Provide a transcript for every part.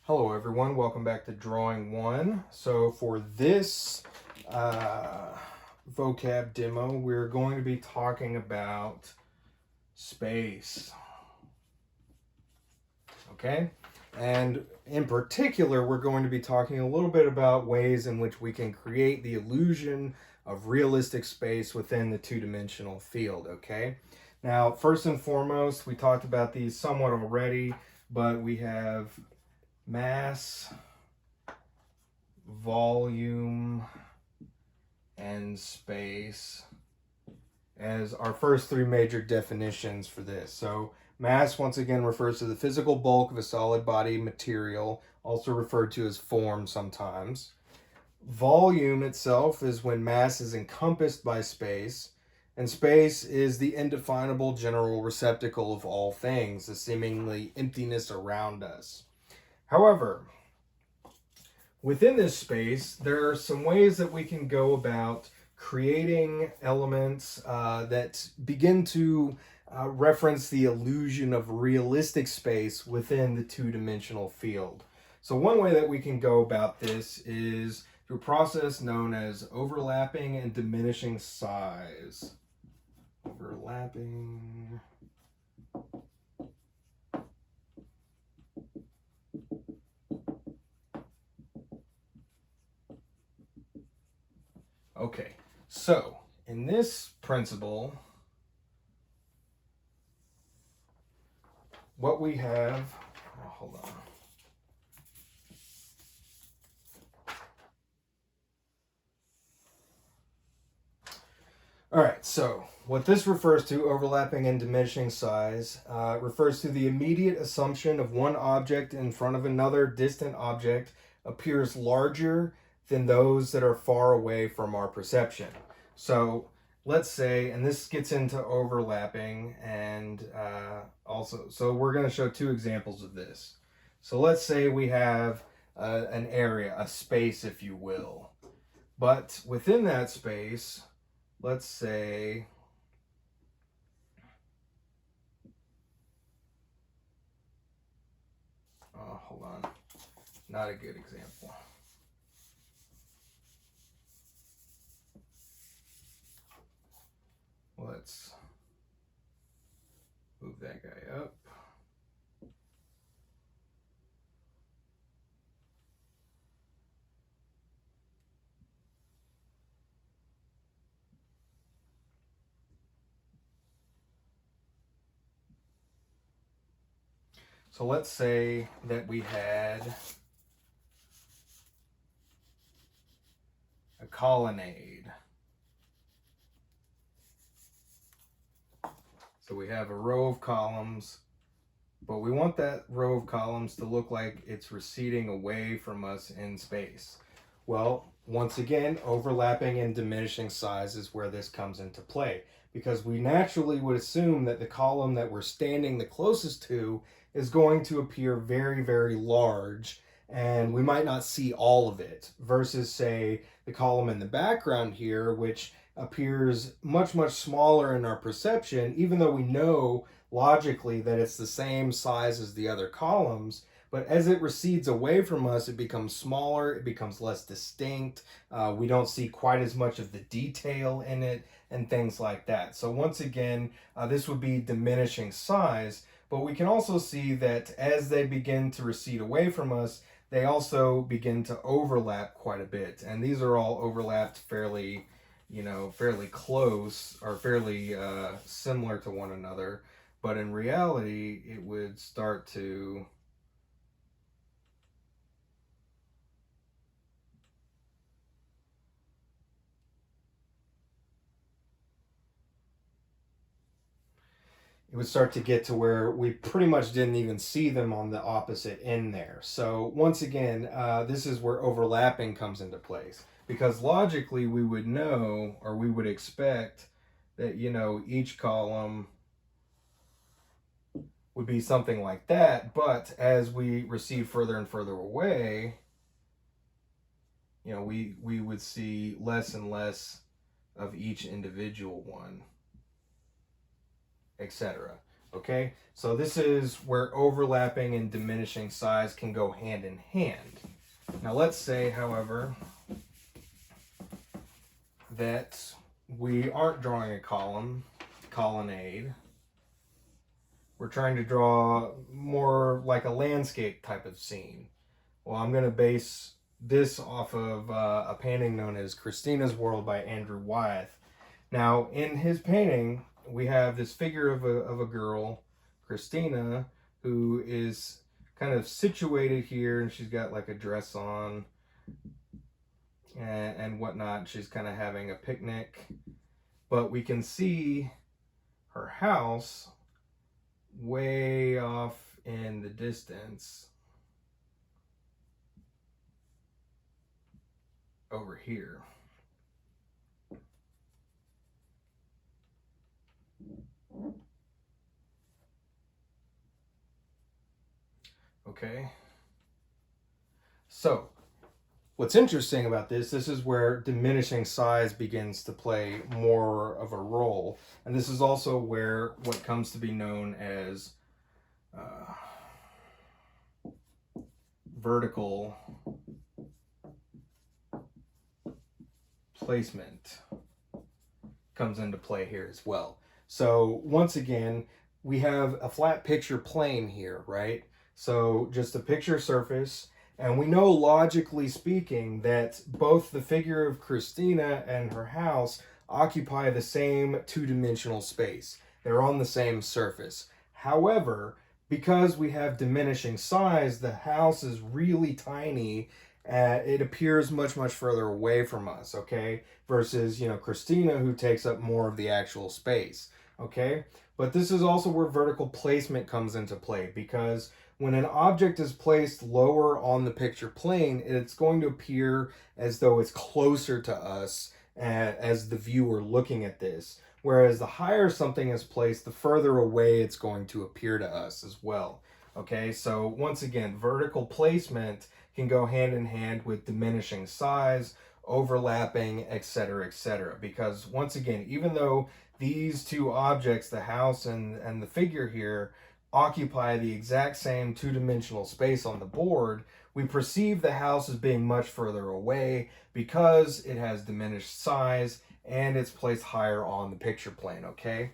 Hello everyone, welcome back to Drawing 1. So for this vocab demo, we're going to be talking about space. Okay? And in particular, we're going to be talking a little bit about ways in which we can create the illusion of realistic space within the two-dimensional field, okay? Now, first and foremost, we talked about these somewhat already, but we have mass, volume, and space as our first three major definitions for this. So mass, once again, refers to the physical bulk of a solid body material, also referred to as form sometimes. Volume itself is when mass is encompassed by space, and space is the indefinable general receptacle of all things, the seemingly emptiness around us. However, within this space, there are some ways that we can go about creating elements that begin to reference the illusion of realistic space within the two-dimensional field. So one way that we can go about this is through a process known as overlapping and diminishing size. Overlapping. Okay, so in this principle, what we have, hold on. All right, so what this refers to, overlapping and diminishing size, refers to the immediate assumption of one object in front of another distant object appears larger than those that are far away from our perception. So let's say, and this gets into overlapping and also, so we're going to show two examples of this. So let's say we have an area, a space, if you will. But within that space, let's say hold on, not a good example. Let's move that guy up. So let's say that we had a colonnade. So we have a row of columns, but we want that row of columns to look like it's receding away from us in space. Well, once again, overlapping and diminishing size is where this comes into play, because we naturally would assume that the column that we're standing the closest to is going to appear very, very large, and we might not see all of it, versus, say, the column in the background here, which appears much, much smaller in our perception, even though we know logically that it's the same size as the other columns. But as it recedes away from us, it becomes smaller, it becomes less distinct. We don't see quite as much of the detail in it and things like that. So once again, this would be diminishing size, but we can also see that as they begin to recede away from us, they also begin to overlap quite a bit. And these are all overlapped fairly, fairly close or fairly similar to one another. But in reality, it would start to get to where we pretty much didn't even see them on the opposite end there. So once again, this is where overlapping comes into place, because logically we would know, or we would expect that, each column would be something like that. But as we recede further and further away, we would see less and less of each individual one, etc. Okay, so this is where overlapping and diminishing size can go hand in hand. Now let's say, however, that we aren't drawing a colonnade. We're trying to draw more like a landscape type of scene. Well, I'm going to base this off of a painting known as Christina's World by Andrew Wyeth. Now, in his painting, we have this figure of a girl, Christina, who is kind of situated here, and she's got like a dress on and whatnot. She's kind of having a picnic, but we can see her house way off in the distance over here. Okay, so what's interesting about this is where diminishing size begins to play more of a role, and this is also where what comes to be known as vertical placement comes into play here as well. So once again, we have a flat picture plane here, right? So just a picture surface, and we know logically speaking that both the figure of Christina and her house occupy the same two-dimensional space. They're on the same surface. However, because we have diminishing size, the house is really tiny. It appears much further away from us, okay? Versus, Christina, who takes up more of the actual space, okay? But this is also where vertical placement comes into play, because when an object is placed lower on the picture plane, it's going to appear as though it's closer to us as the viewer looking at this. Whereas the higher something is placed, the further away it's going to appear to us as well. Okay, so once again, vertical placement can go hand in hand with diminishing size, overlapping, etc., because once again, even though these two objects, the house and the figure here, occupy the exact same two-dimensional space on the board, we perceive the house as being much further away because it has diminished size and it's placed higher on the picture plane, okay?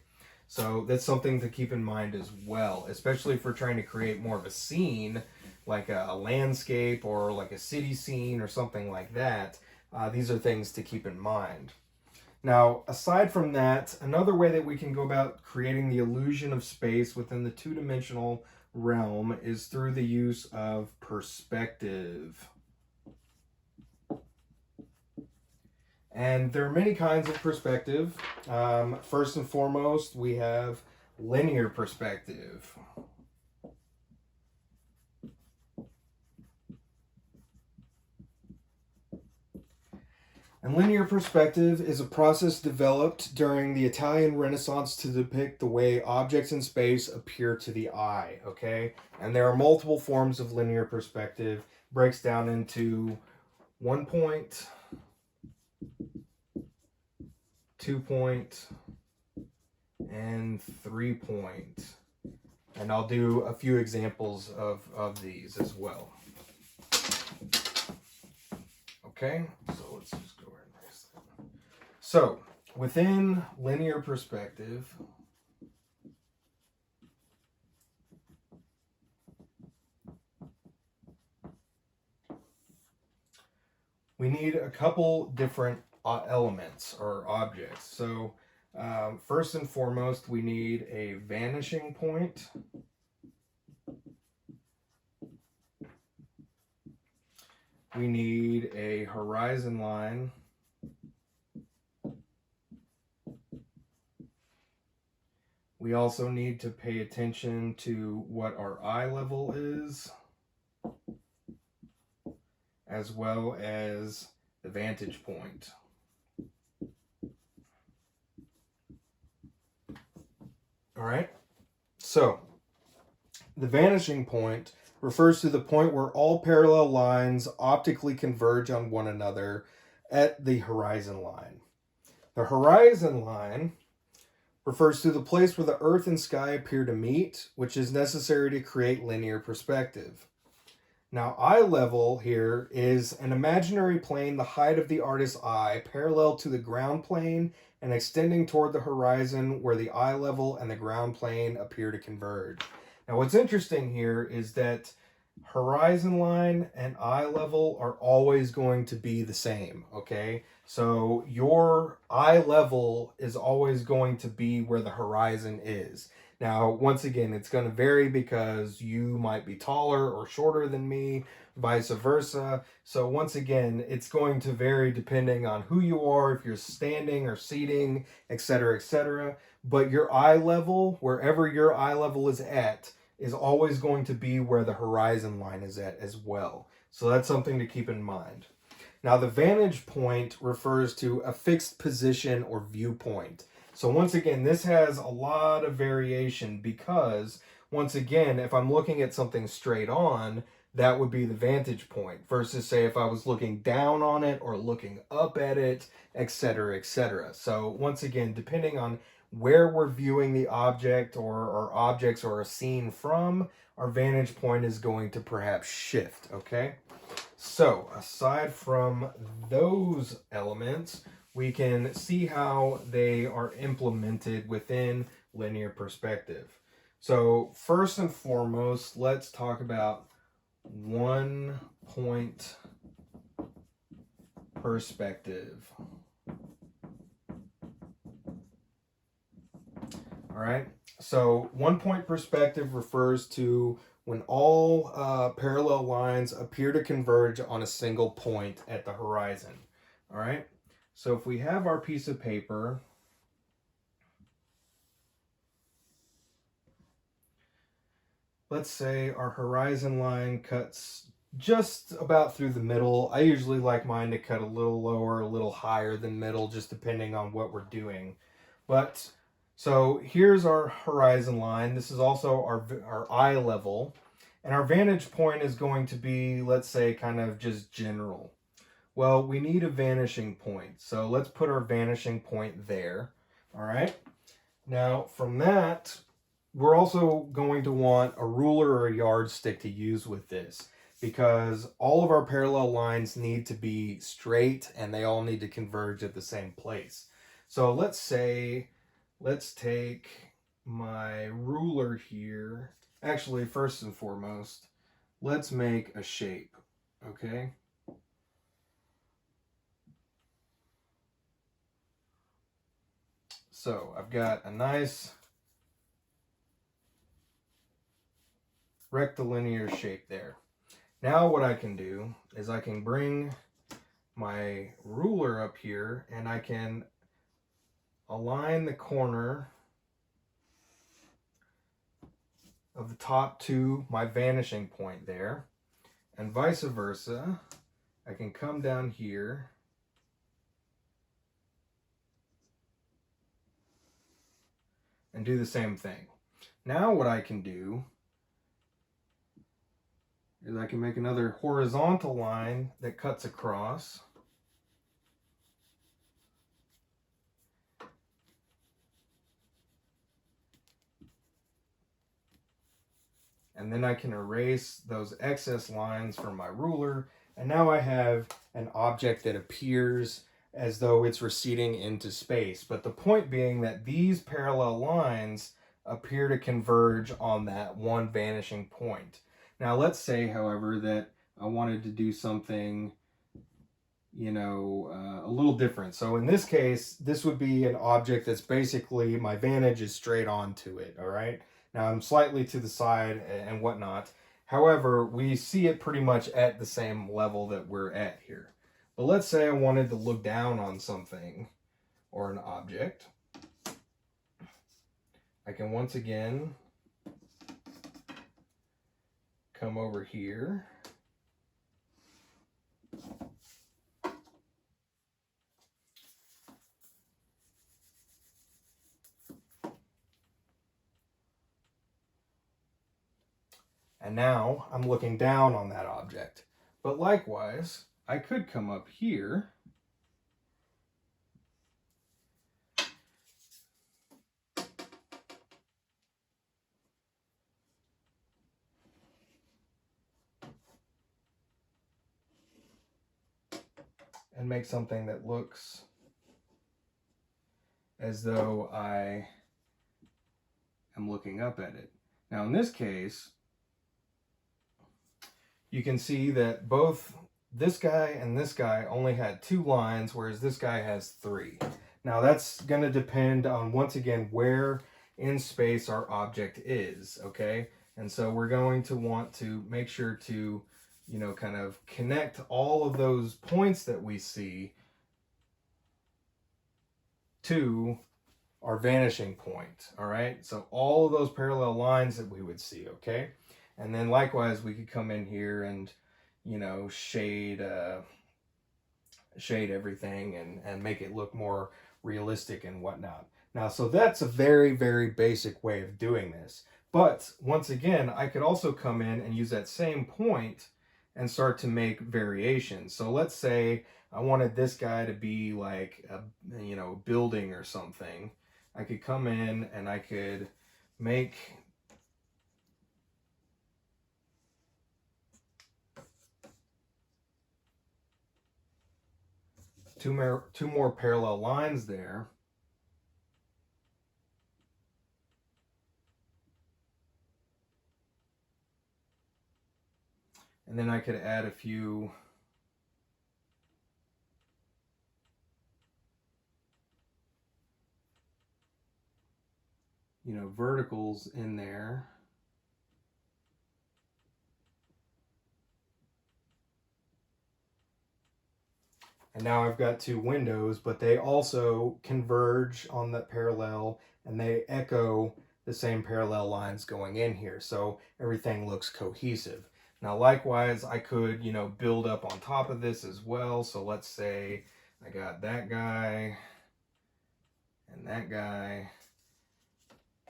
So that's something to keep in mind as well, especially if we're trying to create more of a scene, like a landscape or like a city scene or something like that. These are things to keep in mind. Now, aside from that, another way that we can go about creating the illusion of space within the two-dimensional realm is through the use of perspective. And there are many kinds of perspective. First and foremost, we have linear perspective. And linear perspective is a process developed during the Italian Renaissance to depict the way objects in space appear to the eye, okay? And there are multiple forms of linear perspective. Breaks down into 1 point, 2 point, and 3 point. And I'll do a few examples of these as well. Okay, so let's just go ahead and erase that. So, within linear perspective, we need a couple different elements or objects. So, first and foremost, we need a vanishing point. We need a horizon line. We also need to pay attention to what our eye level is, as well as the vantage point. All right, so the vanishing point refers to the point where all parallel lines optically converge on one another at the horizon line. The horizon line refers to the place where the earth and sky appear to meet, which is necessary to create linear perspective. Now, eye level here is an imaginary plane, the height of the artist's eye, parallel to the ground plane and extending toward the horizon where the eye level and the ground plane appear to converge. Now, what's interesting here is that horizon line and eye level are always going to be the same, okay? So your eye level is always going to be where the horizon is. Now, once again, it's going to vary because you might be taller or shorter than me, vice versa. So once again, it's going to vary depending on who you are, if you're standing or seating, etc., etc. But your eye level, wherever your eye level is always going to be where the horizon line is at as well. So that's something to keep in mind. Now, the vantage point refers to a fixed position or viewpoint. So once again, this has a lot of variation because, once again, if I'm looking at something straight on, that would be the vantage point versus, say, if I was looking down on it or looking up at it, etc., etc. So once again, depending on where we're viewing the object or objects or a scene from, our vantage point is going to perhaps shift, okay? So aside from those elements, we can see how they are implemented within linear perspective. So first and foremost, let's talk about 1-point perspective. All right, so 1-point perspective refers to when all parallel lines appear to converge on a single point at the horizon. All right, so if we have our piece of paper, let's say our horizon line cuts just about through the middle. I usually like mine to cut a little lower, a little higher than middle, just depending on what we're doing. But so here's our horizon line. This is also our eye level. And our vantage point is going to be, let's say, kind of just general. Well, we need a vanishing point. So let's put our vanishing point there. All right. Now, from that, we're also going to want a ruler or a yardstick to use with this because all of our parallel lines need to be straight and they all need to converge at the same place. So let's take my ruler here. Actually, first and foremost, let's make a shape, okay? So I've got a nice rectilinear shape there. Now what I can do is I can bring my ruler up here and I can align the corner of the top to my vanishing point there, and vice versa. I can come down here and do the same thing. Now what I can do is I can make another horizontal line that cuts across. And then I can erase those excess lines from my ruler. And now I have an object that appears as though it's receding into space. But the point being that these parallel lines appear to converge on that one vanishing point. Now let's say, however, that I wanted to do something, a little different. So in this case, this would be an object that's basically, my vantage is straight onto it, all right? Now I'm slightly to the side and whatnot. However, we see it pretty much at the same level that we're at here. But let's say I wanted to look down on something or an object. I can once again come over here. And now I'm looking down on that object. But likewise, I could come up here and make something that looks as though I am looking up at it. Now in this case, you can see that both this guy and this guy only had 2 lines, whereas this guy has 3. Now that's going to depend on, once again, where in space our object is, okay? And so we're going to want to make sure to, you know, kind of connect all of those points that we see to our vanishing point, all right? So all of those parallel lines that we would see, okay? And then likewise, we could come in here and, you know, shade everything and make it look more realistic and whatnot. Now, so that's a very, very basic way of doing this. But once again, I could also come in and use that same point and start to make variations. So let's say I wanted this guy to be like a, you know, building or something. I could come in and I could make two more parallel lines there. And then I could add a few verticals in there. And now I've got 2 windows, but they also converge on that parallel and they echo the same parallel lines going in here. So everything looks cohesive. Now, likewise, I could, build up on top of this as well. So let's say I got that guy and that guy.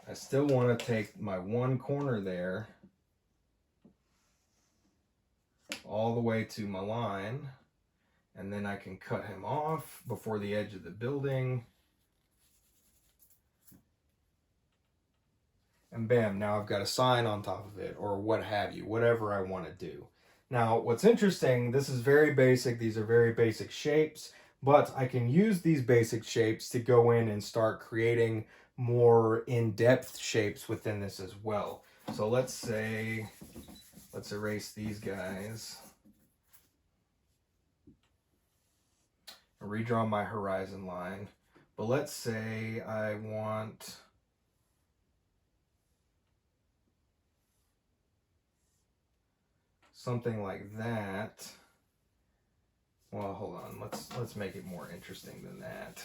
I still want to take my one corner there all the way to my line, and then I can cut him off before the edge of the building. And bam, now I've got a sign on top of it, or what have you, whatever I want to do. Now, what's interesting, this is very basic. These are very basic shapes, but I can use these basic shapes to go in and start creating more in-depth shapes within this as well. So let's erase these guys. Redraw my horizon line. But let's say I want something like that. Well, hold on. Let's make it more interesting than that.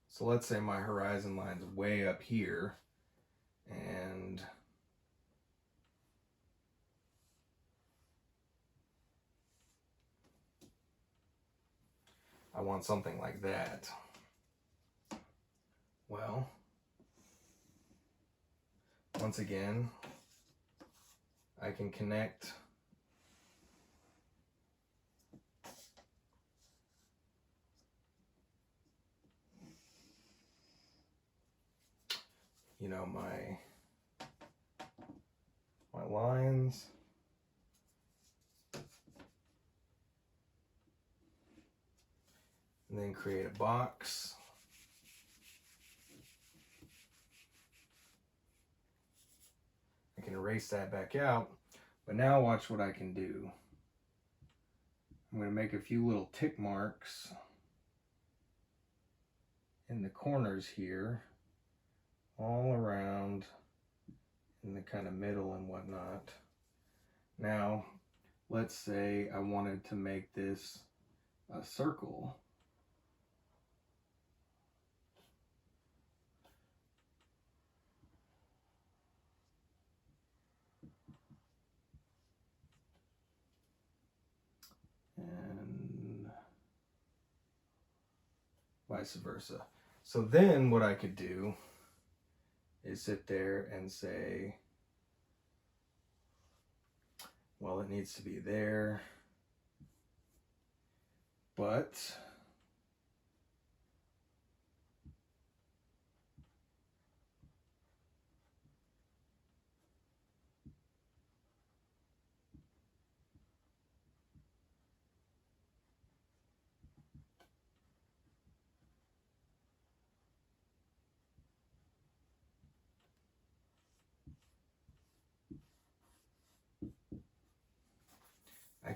So let's say my horizon line's way up here, and I want something like that. Well, once again, I can connect my lines. And then create a box. I can erase that back out, but now watch what I can do. I'm going to make a few little tick marks in the corners here, all around in the kind of middle and whatnot. Now, let's say I wanted to make this a circle. And vice versa. So then what I could do is sit there and say, well, it needs to be there, but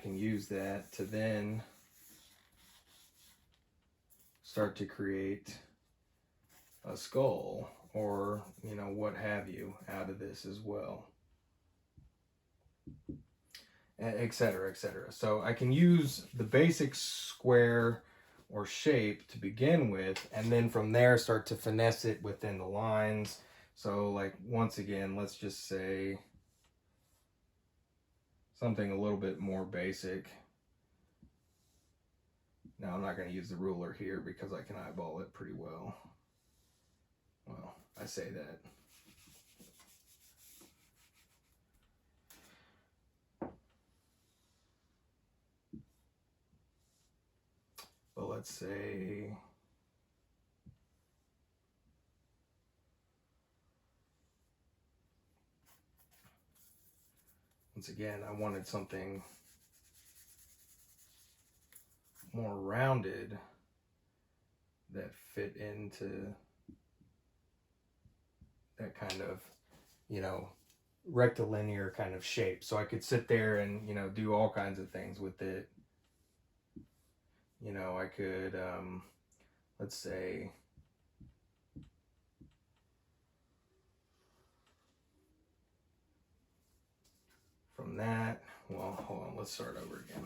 can use that to then start to create a skull or, you know, what have you out of this as well, etc., etc. So I can use the basic square or shape to begin with, and then from there start to finesse it within the lines. So like, once again, let's just say something a little bit more basic. Now I'm not going to use the ruler here because I can eyeball it pretty well. Well, I say that. But let's say once again, I wanted something more rounded that fit into that kind of, you know, rectilinear kind of shape. So I could sit there and, you know, do all kinds of things with it. You know, I could, let's say, from that, well, hold on, let's start over again.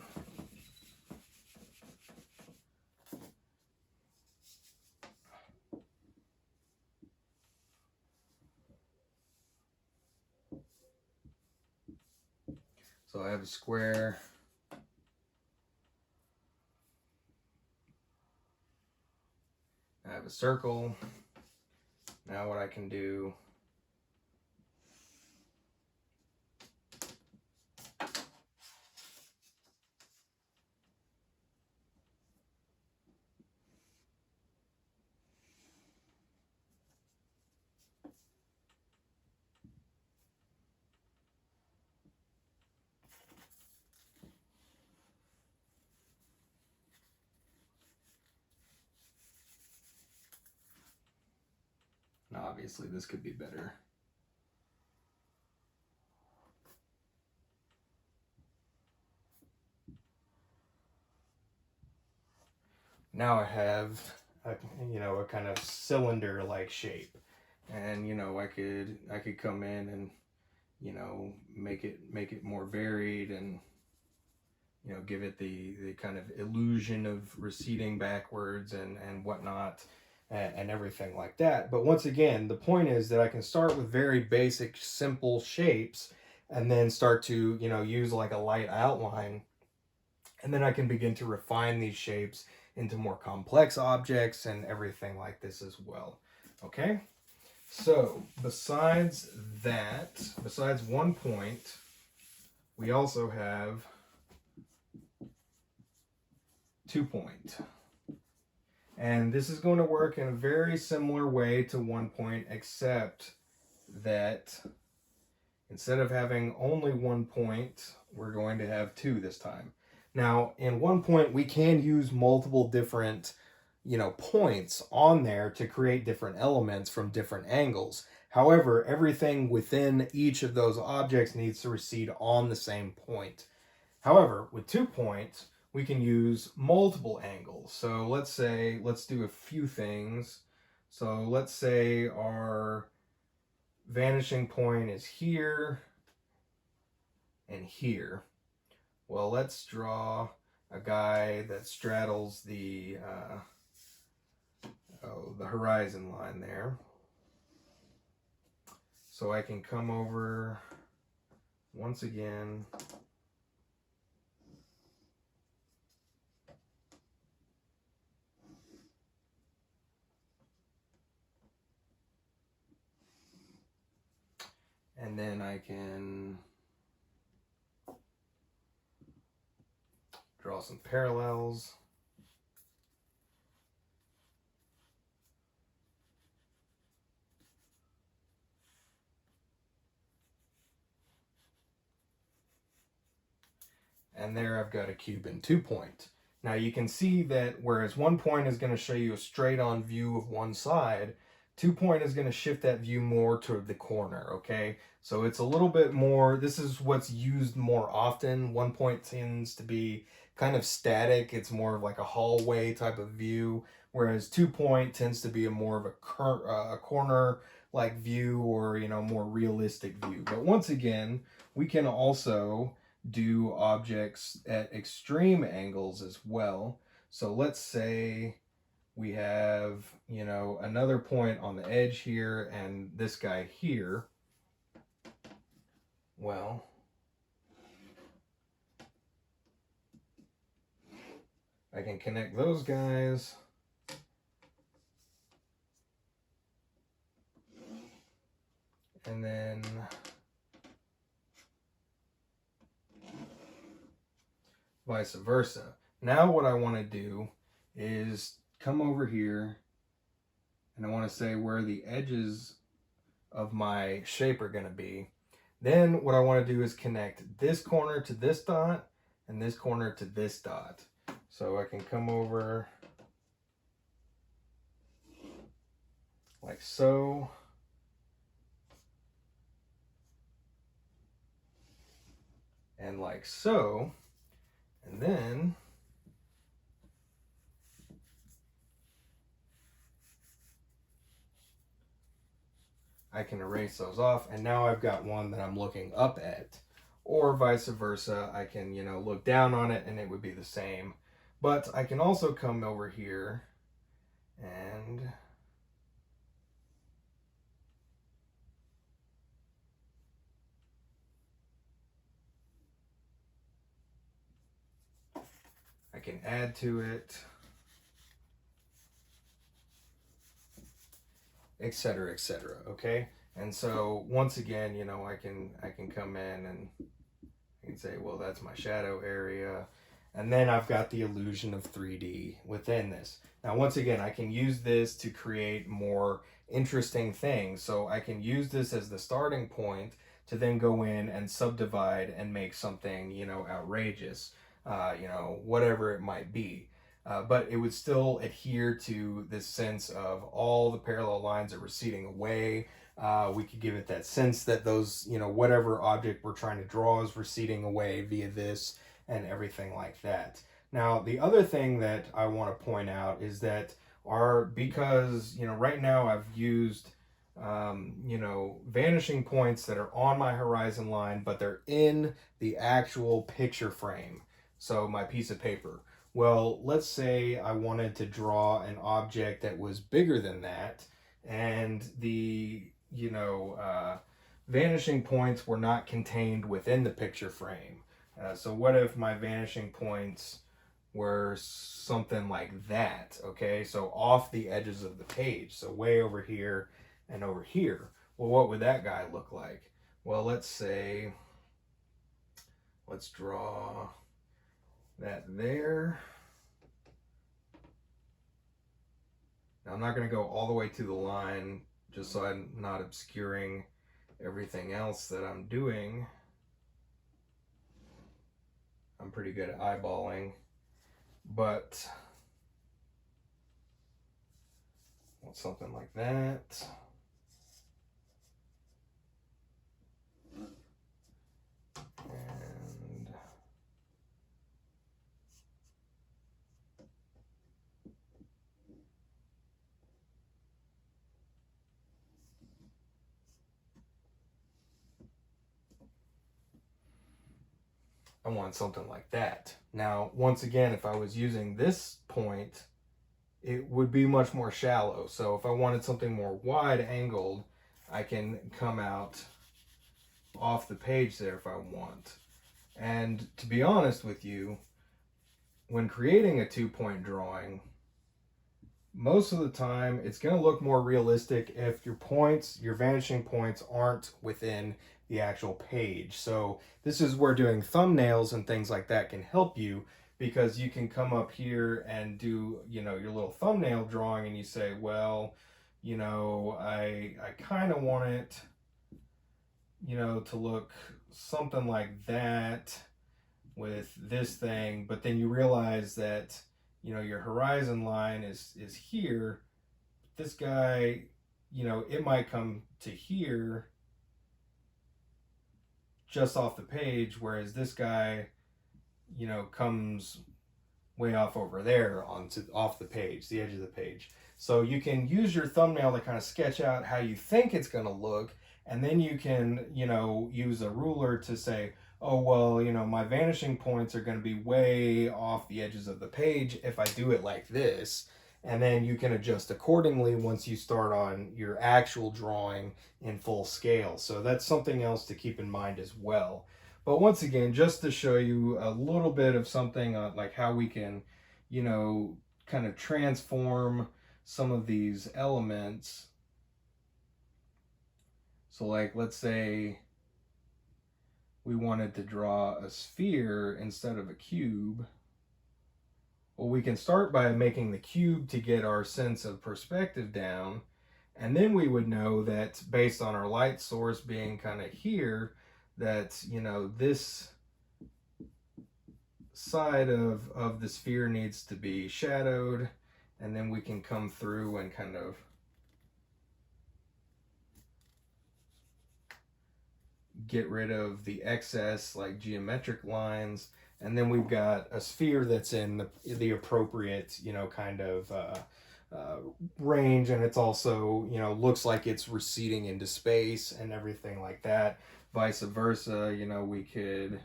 So I have a square. I have a circle. Now what I can do, now obviously this could be better. Now I have a, you know, a kind of cylinder like shape, and you know, I could come in and, you know, make it more varied, and, you know, give it the kind of illusion of receding backwards and whatnot, and everything like that. But once again, the point is that I can start with very basic simple shapes and then start to, you know, use like a light outline, and then I can begin to refine these shapes into more complex objects and everything like this as well. Okay? So, besides that, besides 1 point, we also have 2 point. And this is going to work in a very similar way to 1 point, except that instead of having only 1 point, we're going to have 2 this time. Now, in 1 point, we can use multiple different, you know, points on there to create different elements from different angles. However, everything within each of those objects needs to recede on the same point. However, with 2 points, we can use multiple angles. So let's do a few things. So let's say our vanishing point is here and here. Well, let's draw a guy that straddles the horizon line there. So I can come over once again, and then I can draw some parallels. And there I've got a cube in 2 point. Now you can see that whereas 1 point is going to show you a straight on view of one side, 2 point is going to shift that view more to the corner, okay? So it's a little bit more, this is what's used more often. 1 point tends to be kind of static. It's more of like a hallway type of view, whereas 2 point tends to be a more of a corner like view, or, you know, more realistic view. But once again, we can also do objects at extreme angles as well. So let's say we have, you know, another point on the edge here and this guy here. Well, I can connect those guys. And then vice versa. Now what I want to do is come over here, and I want to say where the edges of my shape are going to be. Then what I want to do is connect this corner to this dot and this corner to this dot. So I can come over like so. And like so. And then I can erase those off, and now I've got one that I'm looking up at. Or vice versa, I can, you know, look down on it and it would be the same. But I can also come over here and I can add to it, etc., etc. Okay, and so once again, you know, I can come in and I can say, well, that's my shadow area, and then I've got the illusion of 3D within this. Now, once again, I can use this to create more interesting things. So I can use this as the starting point to then go in and subdivide and make something, you know, outrageous, you know, whatever it might be. But it would still adhere to this sense of all the parallel lines are receding away. We could give it that sense that those, you know, whatever object we're trying to draw is receding away via this and everything like that. Now, the other thing that I want to point out is that because, you know, right now I've used, you know, vanishing points that are on my horizon line, but they're in the actual picture frame. So my piece of paper. Well, let's say I wanted to draw an object that was bigger than that, and the, you know, vanishing points were not contained within the picture frame. So what if my vanishing points were something like that, okay? So off the edges of the page, so way over here and over here. Well, what would that guy look like? Well, let's draw that there. Now, I'm not going to go all the way to the line just so I'm not obscuring everything else that I'm doing. I'm pretty good at eyeballing, but something like that. And I want something like that. Now, once again, if I was using this point, it would be much more shallow. So if I wanted something more wide angled, I can come out off the page there if I want. And to be honest with you, when creating a 2-point drawing, most of the time it's going to look more realistic if your vanishing points aren't within the actual page. So this is where doing thumbnails and things like that can help you, because you can come up here and do, you know, your little thumbnail drawing, and you say, well, you know, I kind of want it, you know, to look something like that with this thing, but then you realize that, you know, your horizon line is here. This guy you know, it might come to here just off the page, whereas this guy, you know, comes way off over there onto off the page, the edge of the page. So you can use your thumbnail to kind of sketch out how you think it's going to look, and then you can, you know, use a ruler to say, oh, well, you know, my vanishing points are going to be way off the edges of the page if I do it like this. And then you can adjust accordingly once you start on your actual drawing in full scale. So that's something else to keep in mind as well. But once again, just to show you a little bit of something like how we can, you know, kind of transform some of these elements. So like, let's say we wanted to draw a sphere instead of a cube. Well, we can start by making the cube to get our sense of perspective down. And then we would know that based on our light source being kind of here, that, you know, this side of the sphere needs to be shadowed, and then we can come through and kind of get rid of the excess like geometric lines, and then we've got a sphere that's in the appropriate, you know, kind of range, and it's also, you know, looks like it's receding into space and everything like that. Vice versa, you know, we could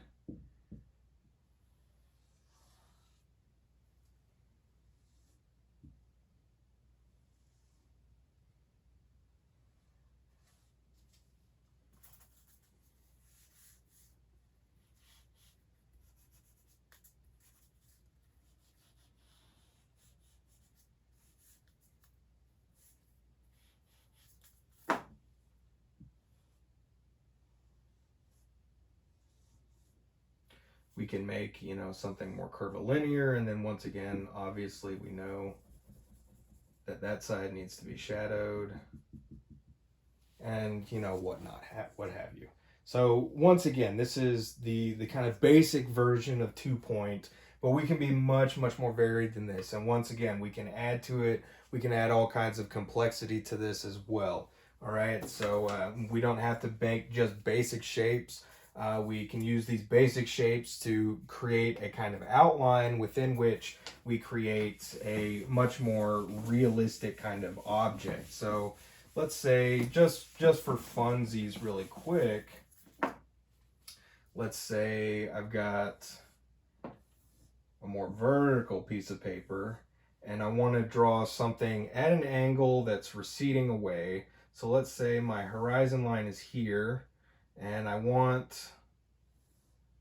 make, you know, something more curvilinear, and then once again, obviously we know that that side needs to be shadowed, and, you know, what have you. So once again, this is the kind of basic version of 2-point, but we can be much more varied than this. And once again, we can add to it. We can add all kinds of complexity to this as well. All right, so we don't have to make just basic shapes. We can use these basic shapes to create a kind of outline within which we create a much more realistic kind of object. So let's say, just for funsies really quick, let's say I've got a more vertical piece of paper and I want to draw something at an angle that's receding away. So let's say my horizon line is here and I want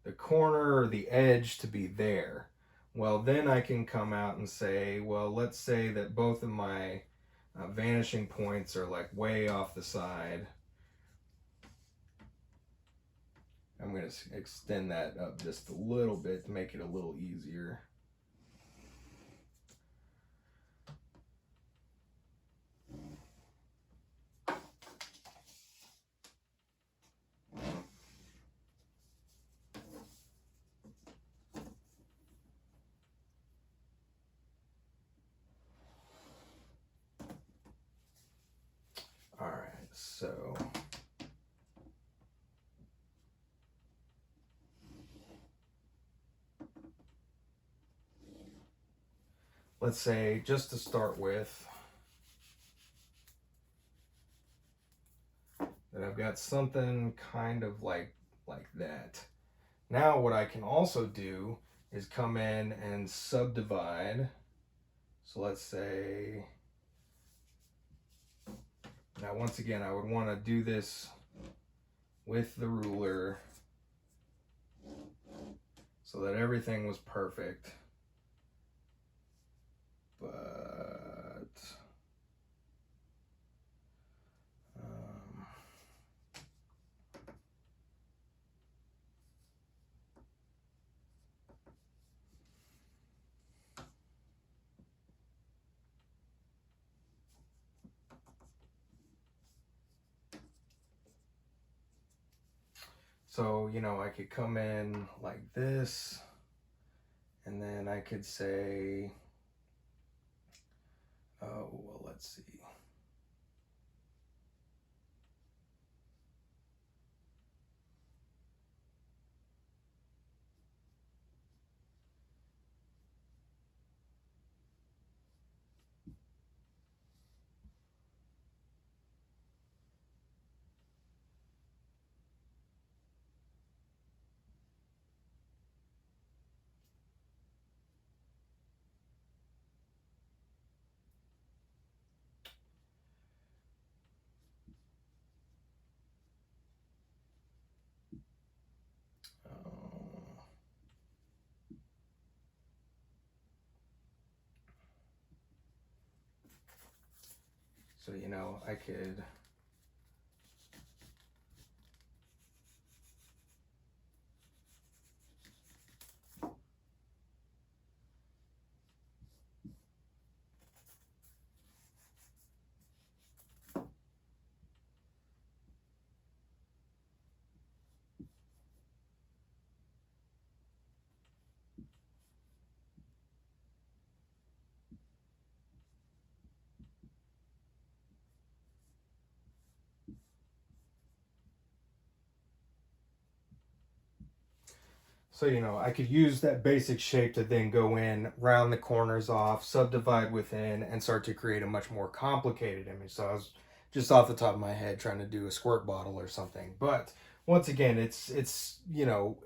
the corner or the edge to be there. Well, then I can come out and say, well, let's say that both of my vanishing points are like way off the side. I'm going to extend that up just a little bit to make it a little easier. All right, so let's say, just to start with, that I've got something kind of like that. Now what I can also do is come in and subdivide. So let's say, now once again, I would want to do this with the ruler so that everything was perfect. But so, you know, I could come in like this, and then I could say, oh, well, let's see. So, you know, I could So, you know, I could use that basic shape to then go in, round the corners off, subdivide within, and start to create a much more complicated image. So I was just off the top of my head trying to do a squirt bottle or something. But once again, it's you know,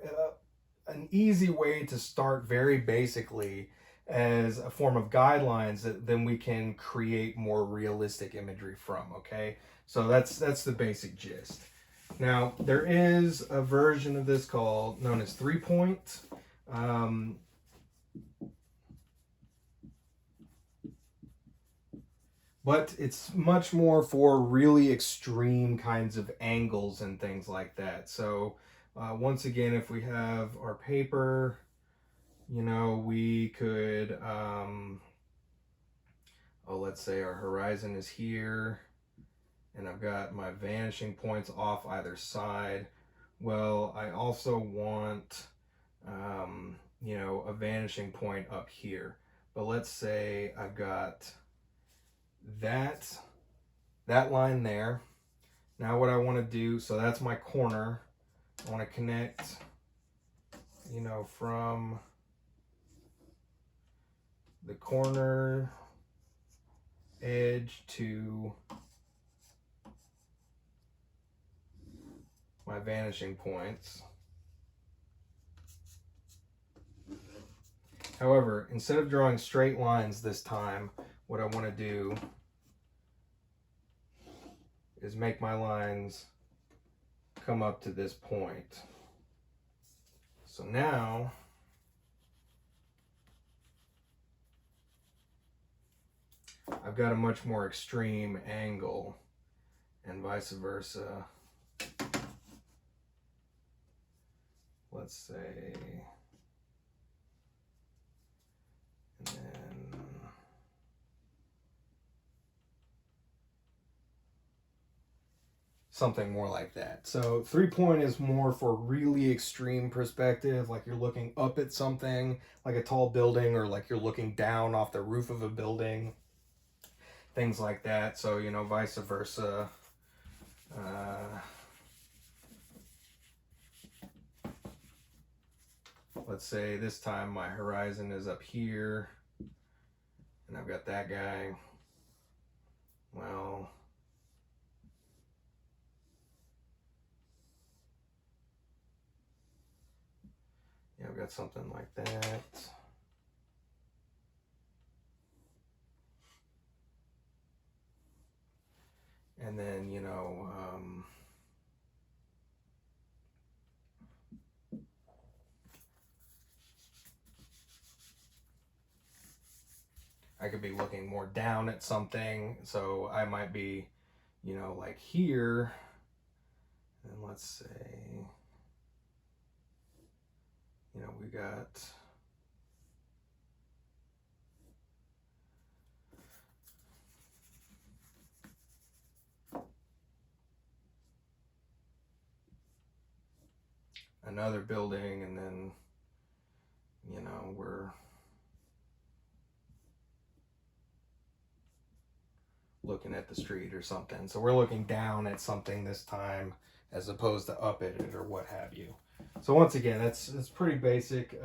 an easy way to start very basically as a form of guidelines that then we can create more realistic imagery from, okay? So that's the basic gist. Now, there is a version of this called known as 3-point. But it's much more for really extreme kinds of angles and things like that. So, once again, if we have our paper, you know, we could, let's say our horizon is here, and I've got my vanishing points off either side. Well, I also want, you know, a vanishing point up here. But let's say I've got that line there. Now what I want to do, so that's my corner. I want to connect, you know, from the corner edge to my vanishing points. However, instead of drawing straight lines this time, what I want to do is make my lines come up to this point. So now I've got a much more extreme angle, and vice versa. Let's say, and then something more like that. So 3-point is more for really extreme perspective, like you're looking up at something, like a tall building, or like you're looking down off the roof of a building, things like that. So, you know, vice versa. Let's say this time my horizon is up here, and I've got that guy. Well, yeah, I've got something like that. And then, you know, I could be looking more down at something. So I might be, you know, like here. And let's say, you know, we got another building, and then, you know, we're looking at the street or something. So we're looking down at something this time as opposed to up at it or what have you. So once again, that's pretty basic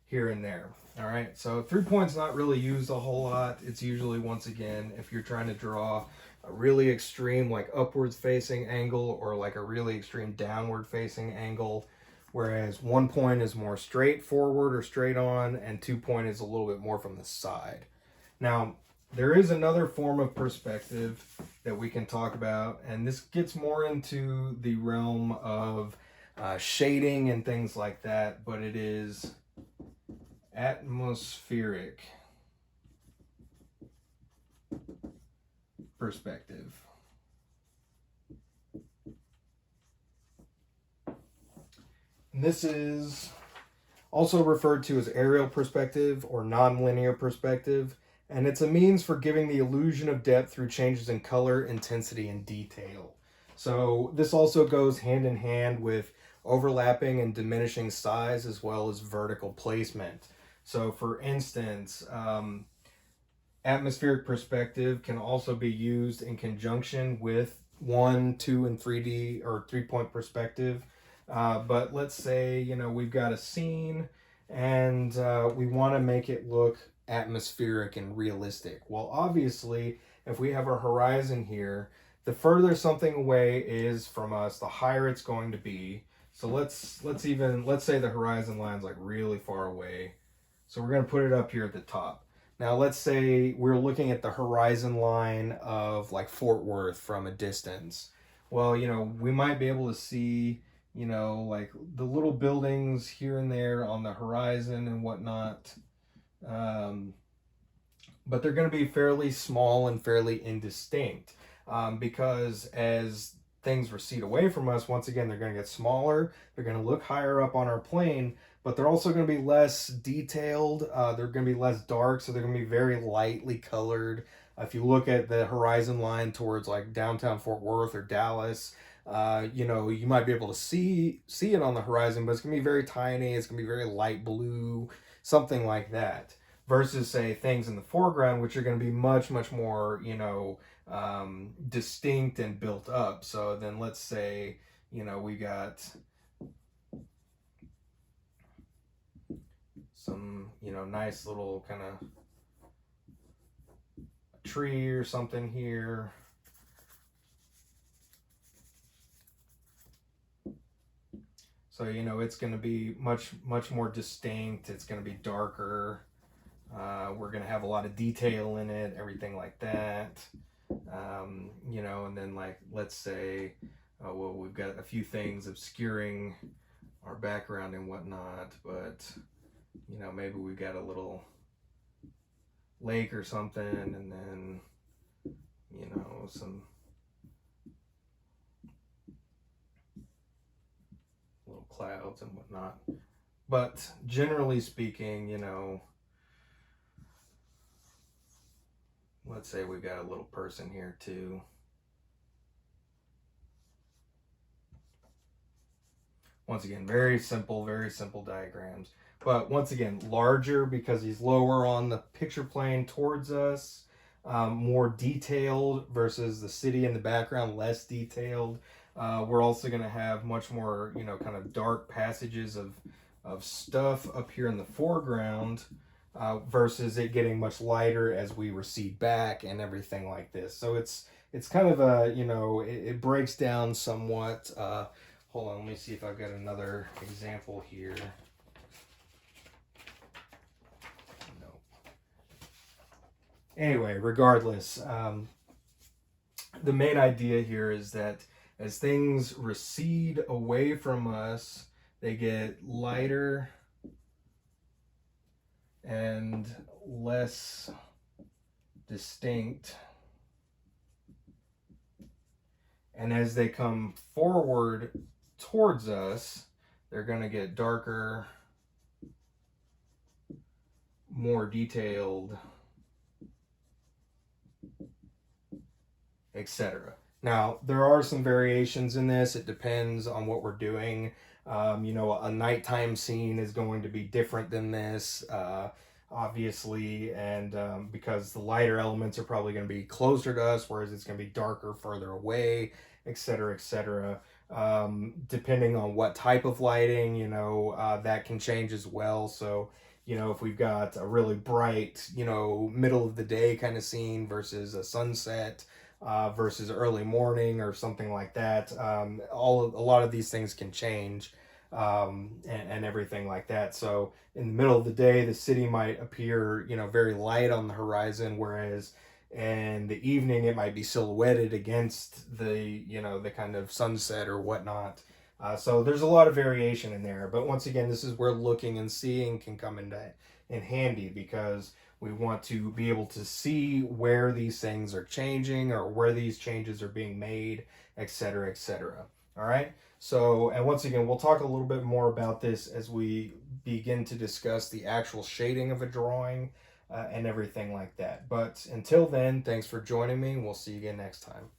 here and there. All right, so 3-point's not really used a whole lot. It's usually, once again, if you're trying to draw a really extreme like upwards facing angle or like a really extreme downward facing angle, whereas 1-point is more straight forward or straight on, and 2-point is a little bit more from the side. Now, there is another form of perspective that we can talk about, and this gets more into the realm of shading and things like that, but it is atmospheric perspective. And this is also referred to as aerial perspective or nonlinear perspective, and it's a means for giving the illusion of depth through changes in color, intensity, and detail. So this also goes hand in hand with overlapping and diminishing size as well as vertical placement. So for instance, atmospheric perspective can also be used in conjunction with 1, 2, and 3D or 3-point perspective. But let's say, we've got a scene and we want to make it look atmospheric and realistic. Well, obviously, if we have our horizon here, the further something away is from us, the higher it's going to be. So let's say the horizon line's like really far away. So we're going to put it up here at the top. Now let's say we're looking at the horizon line of like Fort Worth from a distance. Well, we might be able to see, like the little buildings here and there on the horizon and whatnot. But they're going to be fairly small and fairly indistinct, because as things recede away from us, once again, they're going to get smaller. They're going to look higher up on our plane, but they're also going to be less detailed. They're going to be less dark, so they're going to be very lightly colored. If you look at the horizon line towards like downtown Fort Worth or Dallas, you might be able to see it on the horizon, but it's going to be very tiny. It's going to be very light blue, something like that. Versus, say, things in the foreground, which are going to be much, much more, distinct and built up. So then let's say, we got some, nice little kind of tree or something here. So, it's going to be much, much more distinct. It's going to be darker. We're going to have a lot of detail in it, everything like that. And then like, let's say, we've got a few things obscuring our background and whatnot, but, maybe we've got a little lake or something, and then, some little clouds and whatnot. But generally speaking, let's say we've got a little person here too. Once again, very simple diagrams. But once again, larger because he's lower on the picture plane towards us, more detailed versus the city in the background, less detailed. We're also going to have much more, kind of dark passages of stuff up here in the foreground, versus it getting much lighter as we recede back and everything like this. So it's kind of a, it breaks down somewhat. Hold on, let me see if I've got another example here. No. Anyway, regardless, the main idea here is that as things recede away from us, they get lighter and less distinct. And as they come forward towards us, they're going to get darker, more detailed, etc. Now, there are some variations in this. It depends on what we're doing. A nighttime scene is going to be different than this, obviously, and because the lighter elements are probably going to be closer to us, whereas it's going to be darker further away, etc., etc. Depending on what type of lighting, that can change as well. So, if we've got a really bright, middle of the day kind of scene versus a sunset, versus early morning or something like that, a lot of these things can change, and everything like that. So in the middle of the day, the city might appear, very light on the horizon, whereas in the evening it might be silhouetted against the, the kind of sunset or whatnot. So there's a lot of variation in there. But once again, this is where looking and seeing can come in handy, because We want to be able to see where these things are changing or where these changes are being made, etc., etc. All right. So, and once again, we'll talk a little bit more about this as we begin to discuss the actual shading of a drawing and everything like that. But until then, thanks for joining me. We'll see you again next time.